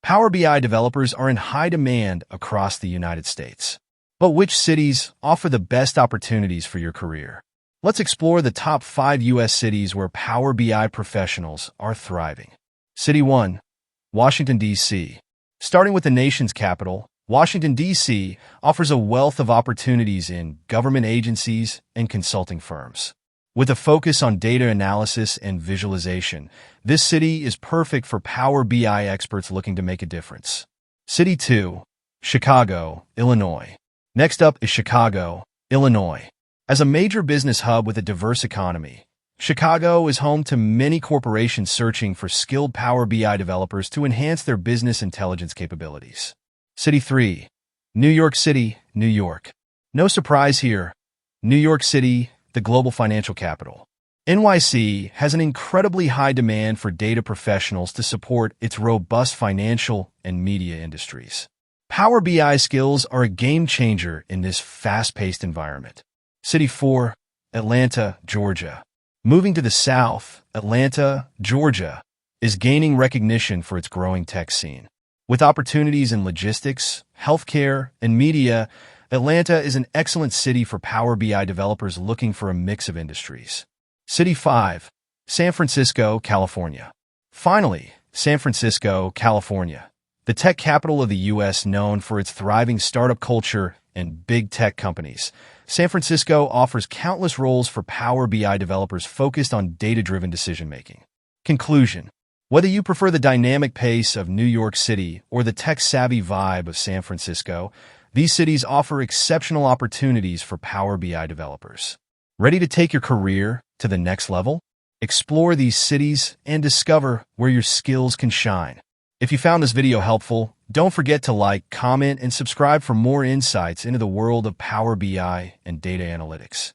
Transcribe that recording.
Power BI developers are in high demand across the United States. But which cities offer the best opportunities for your career? Let's explore the top 5 U.S. cities where Power BI professionals are thriving. City 1. Washington, D.C. Starting with the nation's capital, Washington, D.C. offers a wealth of opportunities in government agencies and consulting firms. With a focus on data analysis and visualization, this city is perfect for Power BI experts looking to make a difference. City 2. Chicago, Illinois. Next up is Chicago, Illinois. As a major business hub with a diverse economy, Chicago is home to many corporations searching for skilled Power BI developers to enhance their business intelligence capabilities. City 3. New York City, New York. No surprise here. New York City, the global financial capital. NYC has an incredibly high demand for data professionals to support its robust financial and media industries. Power BI skills are a game changer in this fast-paced environment. City 4. Atlanta, Georgia. Moving to the south, Atlanta, Georgia, is gaining recognition for its growing tech scene. With opportunities in logistics, healthcare, and media, Atlanta is an excellent city for Power BI developers looking for a mix of industries. City 5. San Francisco, California. Finally, San Francisco, California, the tech capital of the U.S. known for its thriving startup culture and big tech companies. San Francisco offers countless roles for Power BI developers focused on data-driven decision-making. Conclusion. Whether you prefer the dynamic pace of New York City or the tech-savvy vibe of San Francisco, these cities offer exceptional opportunities for Power BI developers. Ready to take your career to the next level? Explore these cities and discover where your skills can shine. If you found this video helpful, don't forget to like, comment, and subscribe for more insights into the world of Power BI and data analytics.